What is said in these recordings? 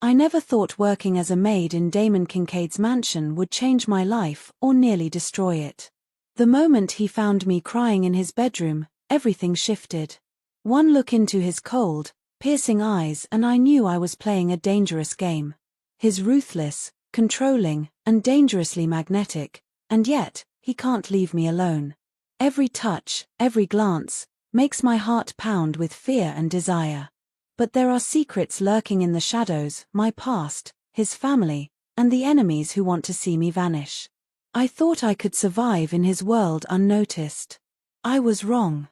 I never thought working as a maid in Damon Kincaid's mansion would change my life or nearly destroy it. The moment he found me crying in his bedroom, everything shifted. One look into his cold, piercing eyes and I knew I was playing a dangerous game. He's ruthless, controlling, and dangerously magnetic, and yet, he can't leave me alone. Every touch, every glance, makes my heart pound with fear and desire. But there are secrets lurking in the shadows, my past, his family, and the enemies who want to see me vanish. I thought I could survive in his world unnoticed. I was wrong.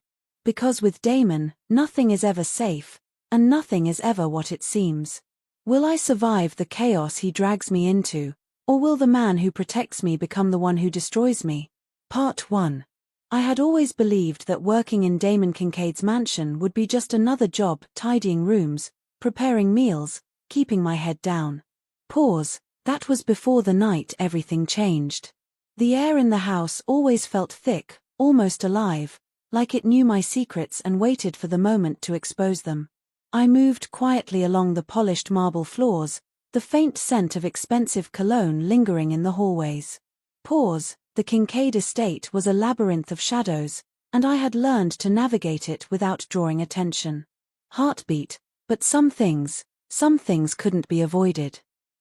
Because with Damon, nothing is ever safe, and nothing is ever what it seems. Will I survive the chaos he drags me into, or will the man who protects me become the one who destroys me? Part 1. I had always believed that working in Damon Kincaid's mansion would be just another job, tidying rooms, preparing meals, keeping my head down. Pause. That was before the night everything changed. The air in the house always felt thick, almost alive, like it knew my secrets and waited for the moment to expose them. I moved quietly along the polished marble floors, the faint scent of expensive cologne lingering in the hallways. Pause. The Kincaid estate was a labyrinth of shadows, and I had learned to navigate it without drawing attention. Heartbeat, but some things couldn't be avoided.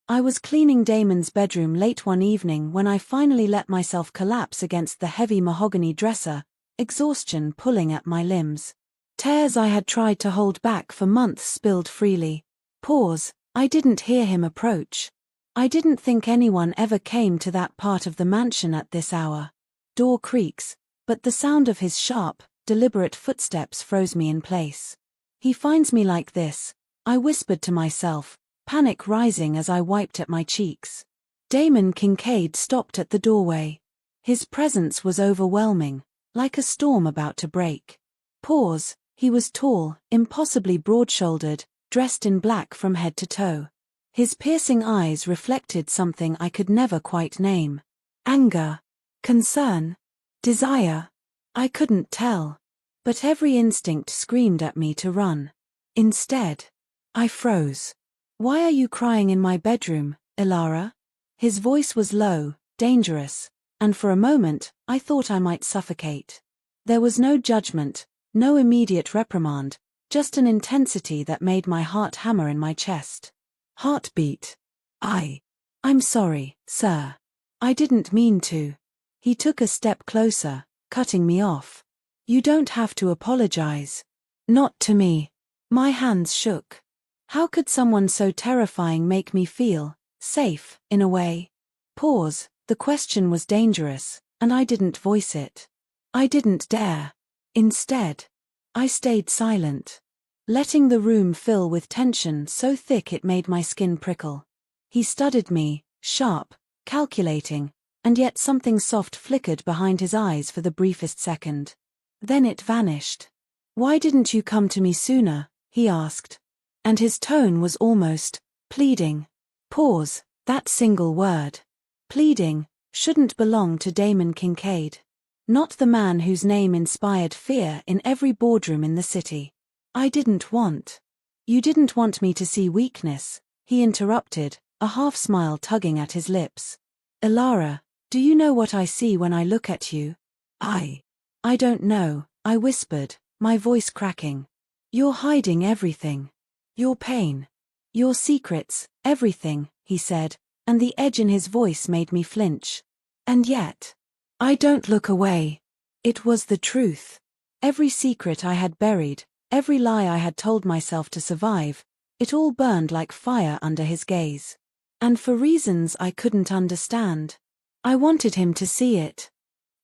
I was cleaning Damon's bedroom late one evening when I finally let myself collapse against the heavy mahogany dresser, exhaustion pulling at my limbs. Tears I had tried to hold back for months spilled freely. Pause. I didn't hear him approach. I didn't think anyone ever came to that part of the mansion at this hour. Door creaks, but the sound of his sharp, deliberate footsteps froze me in place. He finds me like this, I whispered to myself, panic rising as I wiped at my cheeks. Damon Kincaid stopped at the doorway. His presence was overwhelming, like a storm about to break. Pause. He was tall, impossibly broad-shouldered, dressed in black from head to toe. His piercing eyes reflected something I could never quite name. Anger, concern, desire. I couldn't tell. But every instinct screamed at me to run. Instead, I froze. Why are you crying in my bedroom, Elara? His voice was low, dangerous, and for a moment, I thought I might suffocate. There was no judgment, no immediate reprimand, just an intensity that made my heart hammer in my chest. Heartbeat. I'm sorry, sir. I didn't mean to. He took a step closer, cutting me off. You don't have to apologize. Not to me. My hands shook. How could someone so terrifying make me feel safe, in a way? Pause. The question was dangerous, and I didn't voice it. I didn't dare. Instead, I stayed silent, letting the room fill with tension so thick it made my skin prickle. He studied me, sharp, calculating, and yet something soft flickered behind his eyes for the briefest second. Then it vanished. Why didn't you come to me sooner? He asked. And his tone was almost pleading. Pause. That single word, pleading, shouldn't belong to Damon Kincaid. Not the man whose name inspired fear in every boardroom in the city. I didn't want. You didn't want me to see weakness, he interrupted, a half-smile tugging at his lips. Elara, do you know what I see when I look at you? I don't know, I whispered, my voice cracking. You're hiding everything. Your pain. Your secrets, everything, he said, and the edge in his voice made me flinch. And yet, I don't look away. It was the truth. Every secret I had buried, every lie I had told myself to survive, it all burned like fire under his gaze. And for reasons I couldn't understand. I wanted him to see it.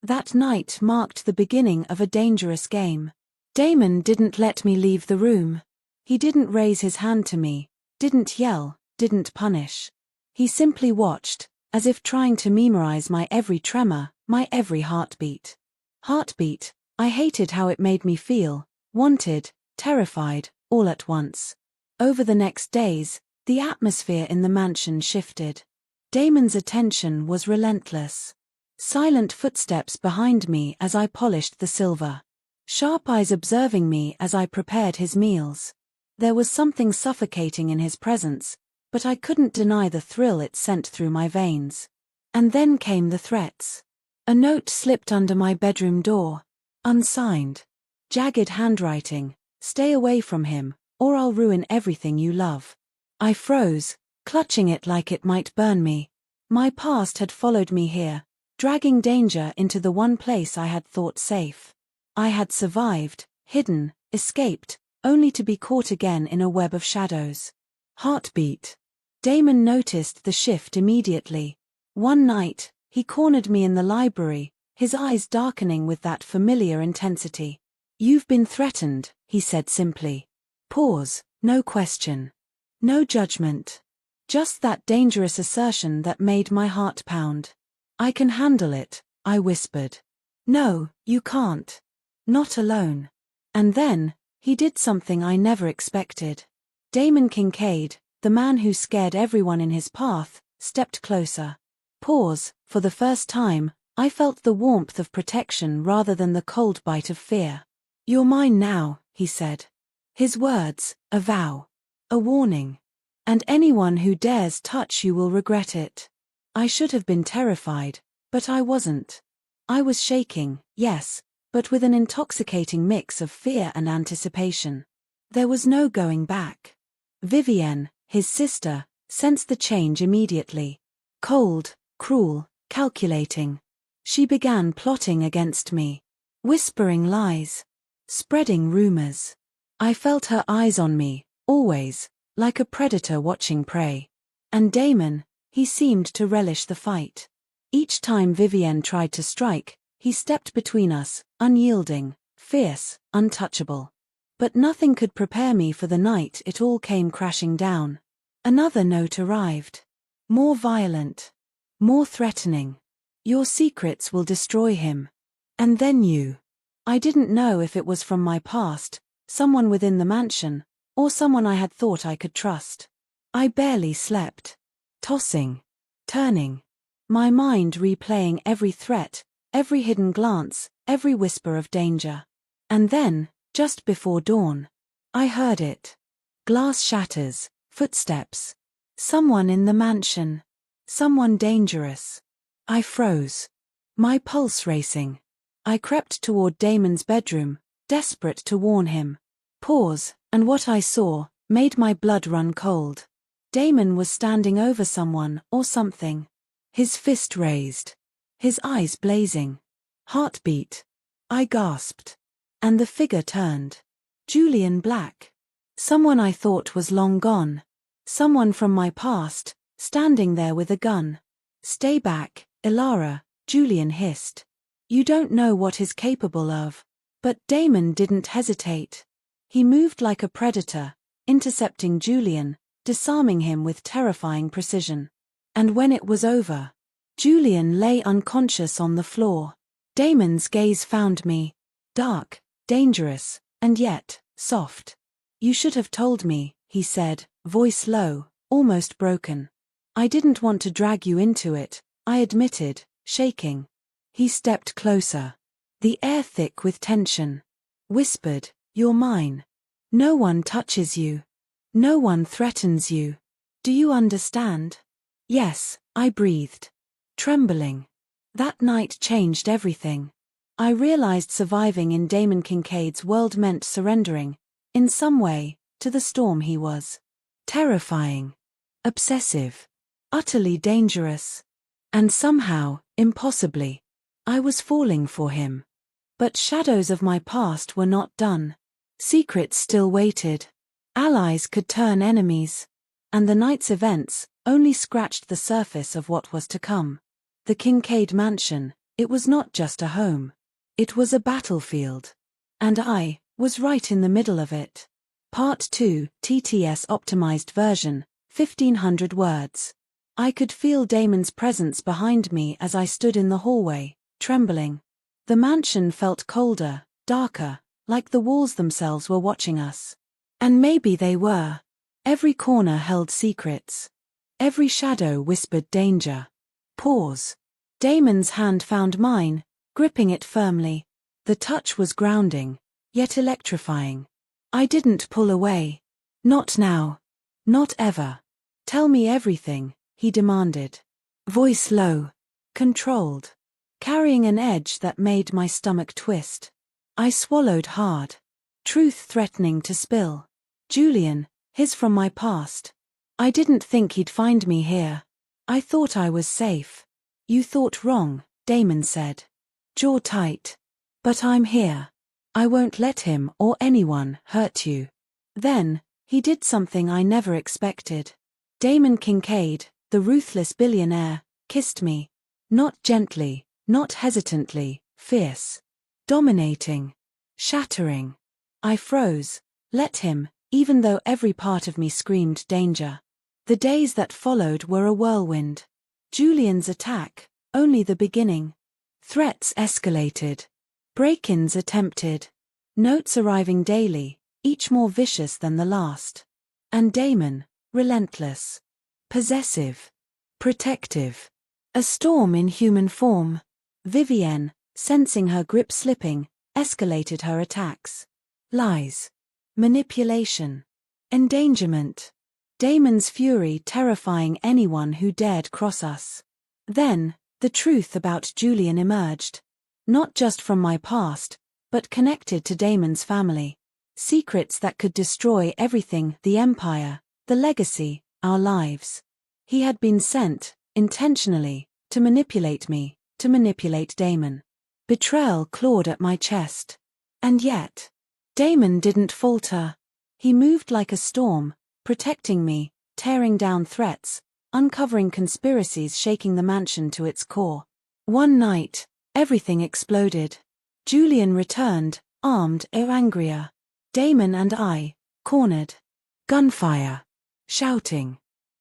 That night marked the beginning of a dangerous game. Damon didn't let me leave the room. He didn't raise his hand to me, didn't yell, didn't punish. He simply watched, as if trying to memorize my every tremor, my every heartbeat. Heartbeat, I hated how it made me feel, wanted, terrified, all at once. Over the next days, the atmosphere in the mansion shifted. Damon's attention was relentless. Silent footsteps behind me as I polished the silver. Sharp eyes observing me as I prepared his meals. There was something suffocating in his presence, but I couldn't deny the thrill it sent through my veins. And then came the threats. A note slipped under my bedroom door. Unsigned. Jagged handwriting. Stay away from him, or I'll ruin everything you love. I froze, clutching it like it might burn me. My past had followed me here, dragging danger into the one place I had thought safe. I had survived, hidden, escaped, only to be caught again in a web of shadows. Heartbeat. Damon noticed the shift immediately. One night, he cornered me in the library, his eyes darkening with that familiar intensity. "You've been threatened," he said simply. Pause, no question. No judgment. Just that dangerous assertion that made my heart pound. "I can handle it," I whispered. "No, you can't. Not alone." And then, he did something I never expected. Damon Kincaid, the man who scared everyone in his path, stepped closer. Pause, for the first time, I felt the warmth of protection rather than the cold bite of fear. "You're mine now," he said. His words, a vow. A warning. "And anyone who dares touch you will regret it." I should have been terrified, but I wasn't. I was shaking, yes, but with an intoxicating mix of fear and anticipation. There was no going back. Vivienne, his sister, sensed the change immediately. Cold, cruel, calculating. She began plotting against me. Whispering lies. Spreading rumors. I felt her eyes on me, always, like a predator watching prey. And Damon, he seemed to relish the fight. Each time Vivienne tried to strike, he stepped between us, unyielding, fierce, untouchable. But nothing could prepare me for the night it all came crashing down. Another note arrived. More violent. More threatening. "Your secrets will destroy him. And then you." I didn't know if it was from my past, someone within the mansion, or someone I had thought I could trust. I barely slept. Tossing. Turning. My mind replaying every threat, every hidden glance, every whisper of danger. And then, just before dawn, I heard it. Glass shatters, footsteps. Someone in the mansion. Someone dangerous. I froze. My pulse racing. I crept toward Damon's bedroom, desperate to warn him. Pause, and what I saw made my blood run cold. Damon was standing over someone or something. His fist raised. His eyes blazing. Heartbeat. I gasped. And the figure turned. Julian Black. Someone I thought was long gone. Someone from my past, standing there with a gun. "Stay back, Elara," Julian hissed. "You don't know what he's capable of." But Damon didn't hesitate. He moved like a predator, intercepting Julian, disarming him with terrifying precision. And when it was over, Julian lay unconscious on the floor. Damon's gaze found me. Dark, dangerous, and yet, soft. "You should have told me," he said, voice low, almost broken. "I didn't want to drag you into it," I admitted, shaking. He stepped closer. The air thick with tension. Whispered, "You're mine. No one touches you. No one threatens you. Do you understand?" "Yes," I breathed. Trembling. That night changed everything. I realized surviving in Damon Kincaid's world meant surrendering, in some way, to the storm he was. Terrifying. Obsessive. Utterly dangerous. And somehow, impossibly, I was falling for him. But shadows of my past were not done. Secrets still waited. Allies could turn enemies. And the night's events only scratched the surface of what was to come. The Kincaid mansion, it was not just a home. It was a battlefield. And I was right in the middle of it. Part 2, TTS optimized version, 1500 words. I could feel Damon's presence behind me as I stood in the hallway, trembling. The mansion felt colder, darker, like the walls themselves were watching us. And maybe they were. Every corner held secrets. Every shadow whispered danger. Pause. Damon's hand found mine, gripping it firmly. The touch was grounding, yet electrifying. I didn't pull away. Not now. Not ever. Tell me everything, he demanded. Voice low. Controlled. Carrying an edge that made my stomach twist. I swallowed hard. Truth threatening to spill. Julian, his from my past. I didn't think he'd find me here. I thought I was safe. You thought wrong, Damon said. Jaw tight. But I'm here. I won't let him or anyone hurt you. Then, he did something I never expected. Damon Kincaid, the ruthless billionaire, kissed me. Not gently, not hesitantly, fierce. Dominating. Shattering. I froze. Let him, even though every part of me screamed danger. The days that followed were a whirlwind. Julian's attack, only the beginning. Threats escalated. Break-ins attempted. Notes arriving daily, each more vicious than the last. And Damon, relentless. Possessive. Protective. A storm in human form. Vivienne, sensing her grip slipping, escalated her attacks. Lies. Manipulation. Endangerment. Damon's fury terrifying anyone who dared cross us. Then, the truth about Julian emerged. Not just from my past, but connected to Damon's family. Secrets that could destroy everything, the empire, the legacy, our lives. He had been sent, intentionally, to manipulate me, to manipulate Damon. Betrayal clawed at my chest. And yet, Damon didn't falter. He moved like a storm, protecting me, tearing down threats, uncovering conspiracies shaking the mansion to its core. One night, everything exploded. Julian returned, armed or angrier. Damon and I, cornered. Gunfire. Shouting.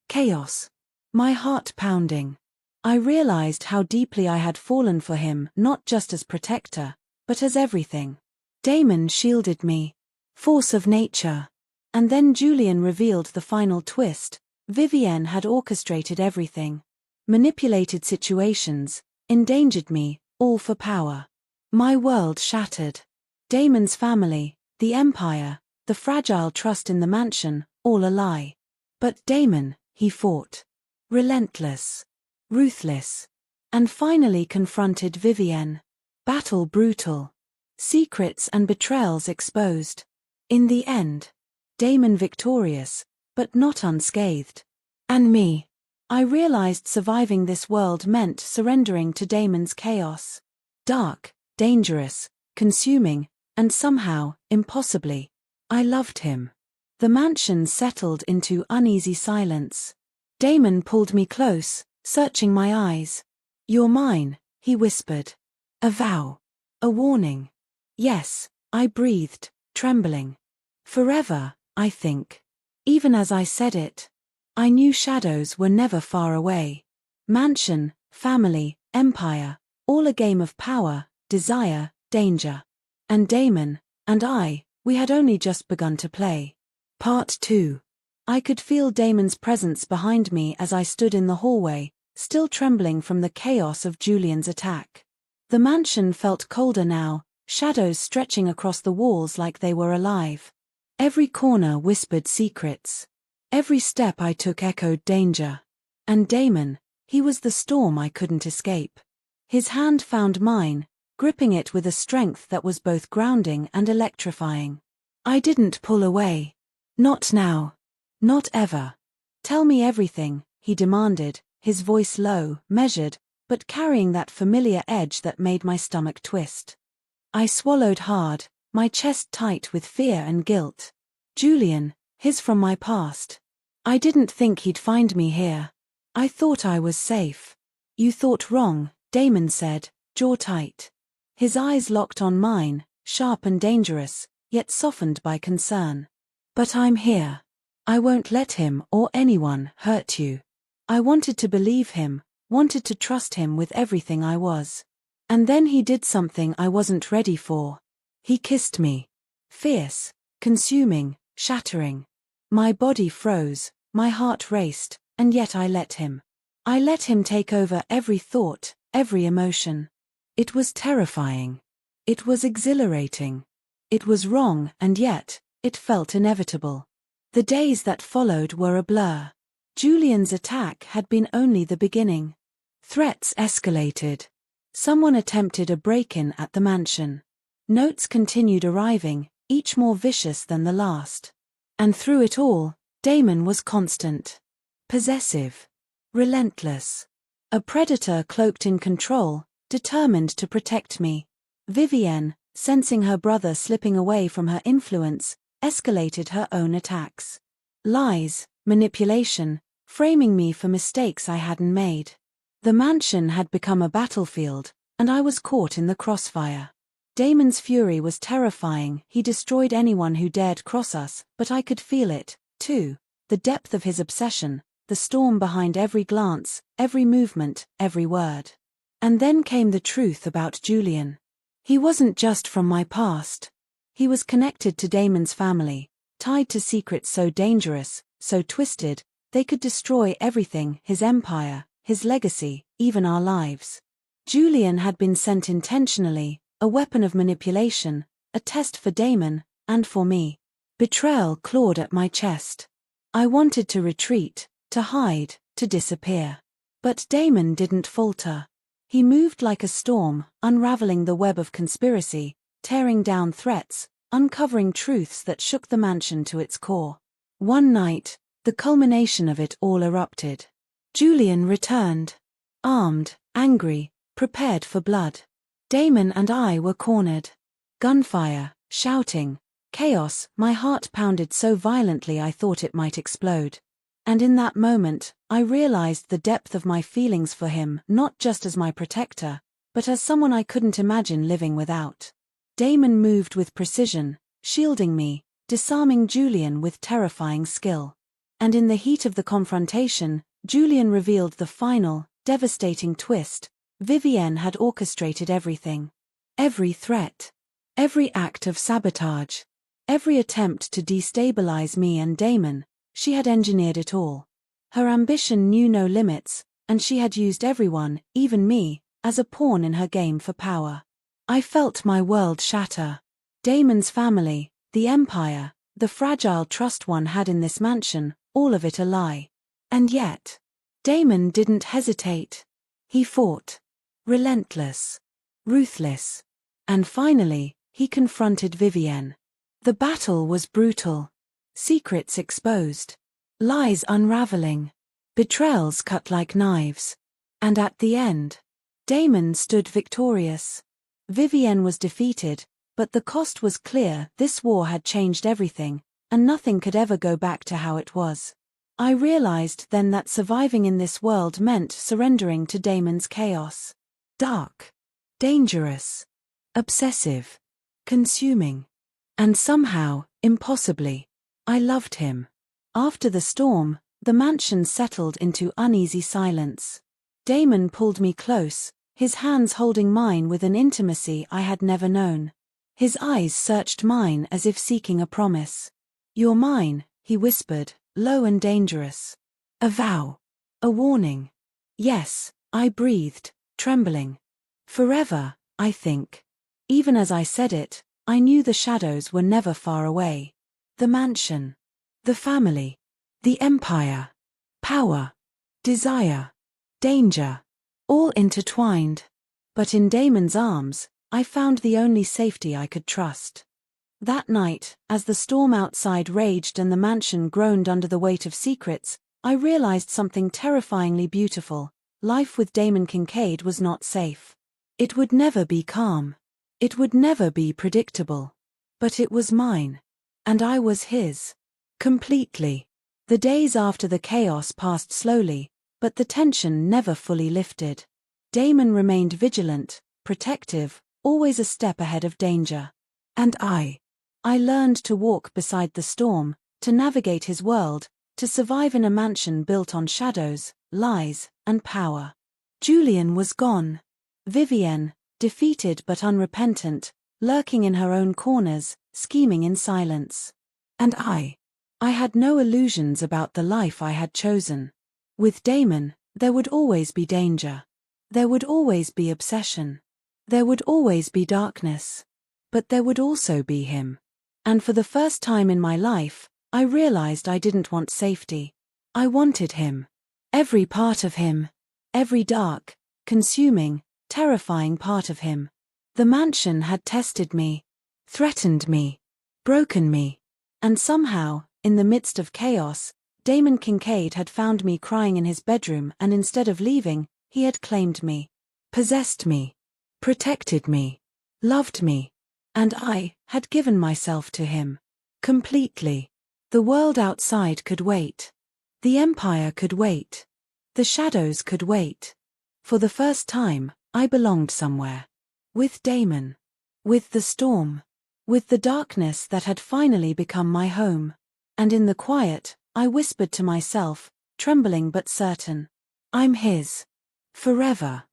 Chaos. My heart pounding. I realized how deeply I had fallen for him, not just as protector, but as everything. Damon shielded me. Force of nature. And then Julian revealed the final twist. Vivienne had orchestrated everything. Manipulated situations, endangered me, all for power. My world shattered. Damon's family, the empire, the fragile trust in the mansion, all a lie. But Damon, he fought. Relentless. Ruthless. And finally confronted Vivienne. Battle brutal. Secrets and betrayals exposed. In the end, Damon victorious, but not unscathed. And me. I realized surviving this world meant surrendering to Damon's chaos. Dark, dangerous, consuming, and somehow, impossibly, I loved him. The mansion settled into uneasy silence. Damon pulled me close, searching my eyes. You're mine, he whispered. A vow. A warning. Yes, I breathed, trembling. Forever, I think. Even as I said it, I knew shadows were never far away. Mansion, family, empire, all a game of power, desire, danger. And Damon, and I, we had only just begun to play. Part 2. I could feel Damon's presence behind me as I stood in the hallway, still trembling from the chaos of Julian's attack. The mansion felt colder now, shadows stretching across the walls like they were alive. Every corner whispered secrets. Every step I took echoed danger. And Damon, he was the storm I couldn't escape. His hand found mine, gripping it with a strength that was both grounding and electrifying. I didn't pull away. Not now. Not ever. Tell me everything, he demanded, his voice low, measured, but carrying that familiar edge that made my stomach twist. I swallowed hard, my chest tight with fear and guilt. Julian, his from my past. I didn't think he'd find me here. I thought I was safe. You thought wrong, Damon said, jaw tight. His eyes locked on mine, sharp and dangerous, yet softened by concern. But I'm here. I won't let him or anyone hurt you. I wanted to believe him, wanted to trust him with everything I was. And then he did something I wasn't ready for. He kissed me. Fierce, consuming, shattering. My body froze, my heart raced, and yet I let him. I let him take over every thought, every emotion. It was terrifying. It was exhilarating. It was wrong, and yet, it felt inevitable. The days that followed were a blur. Julian's attack had been only the beginning. Threats escalated. Someone attempted a break-in at the mansion. Notes continued arriving, each more vicious than the last. And through it all, Damon was constant. Possessive. Relentless. A predator cloaked in control, determined to protect me. Vivienne, sensing her brother slipping away from her influence, escalated her own attacks. Lies, manipulation, framing me for mistakes I hadn't made. The mansion had become a battlefield, and I was caught in the crossfire. Damon's fury was terrifying. He destroyed anyone who dared cross us, but I could feel it, too. The depth of his obsession, the storm behind every glance, every movement, every word. And then came the truth about Julian. He wasn't just from my past. He was connected to Damon's family, tied to secrets so dangerous, so twisted, they could destroy everything: his empire, his legacy, even our lives. Julian had been sent intentionally, a weapon of manipulation, a test for Damon, and for me. Betrayal clawed at my chest. I wanted to retreat, to hide, to disappear. But Damon didn't falter. He moved like a storm, unraveling the web of conspiracy, tearing down threats, uncovering truths that shook the mansion to its core. One night, the culmination of it all erupted. Julian returned. Armed, angry, prepared for blood. Damon and I were cornered. Gunfire, shouting, chaos. My heart pounded so violently I thought it might explode. And in that moment, I realized the depth of my feelings for him, not just as my protector, but as someone I couldn't imagine living without. Damon moved with precision, shielding me, disarming Julian with terrifying skill. And in the heat of the confrontation, Julian revealed the final, devastating twist. Vivienne had orchestrated everything. Every threat. Every act of sabotage. Every attempt to destabilize me and Damon. She had engineered it all. Her ambition knew no limits, and she had used everyone, even me, as a pawn in her game for power. I felt my world shatter. Damon's family, the empire, the fragile trust one had in this mansion, all of it a lie. And yet, Damon didn't hesitate. He fought. Relentless. Ruthless. And finally, he confronted Vivienne. The battle was brutal. Secrets exposed. Lies unraveling. Betrayals cut like knives. And at the end, Damon stood victorious. Vivienne was defeated, but the cost was clear. This war had changed everything, and nothing could ever go back to how it was. I realized then that surviving in this world meant surrendering to Damon's chaos. Dark. Dangerous. Obsessive. Consuming. And somehow, impossibly, I loved him. After the storm, the mansion settled into uneasy silence. Damon pulled me close, his hands holding mine with an intimacy I had never known. His eyes searched mine as if seeking a promise. "You're mine," he whispered, low and dangerous. A vow. A warning. Yes, I breathed, trembling. Forever, I think. Even as I said it, I knew the shadows were never far away. The mansion. The family. The empire. Power. Desire. Danger. All intertwined. But in Damon's arms, I found the only safety I could trust. That night, as the storm outside raged and the mansion groaned under the weight of secrets, I realized something terrifyingly beautiful. Life with Damon Kincaid was not safe. It would never be calm. It would never be predictable. But it was mine. And I was his. Completely. The days after the chaos passed slowly, but the tension never fully lifted. Damon remained vigilant, protective, always a step ahead of danger. And I learned to walk beside the storm, to navigate his world, to survive in a mansion built on shadows, lies, and power. Julian was gone. Vivienne, defeated but unrepentant, lurking in her own corners, scheming in silence. And I had no illusions about the life I had chosen. With Damon, there would always be danger. There would always be obsession. There would always be darkness. But there would also be him. And for the first time in my life, I realized I didn't want safety. I wanted him. Every part of him. Every dark, consuming, terrifying part of him. The mansion had tested me, threatened me, broken me. And somehow, in the midst of chaos, Damon Kincaid had found me crying in his bedroom, and instead of leaving, he had claimed me, possessed me, protected me, loved me. And I had given myself to him. Completely. The world outside could wait. The empire could wait. The shadows could wait. For the first time, I belonged somewhere. With Damon. With the storm. With the darkness that had finally become my home. And in the quiet, I whispered to myself, trembling but certain. I'm his. Forever.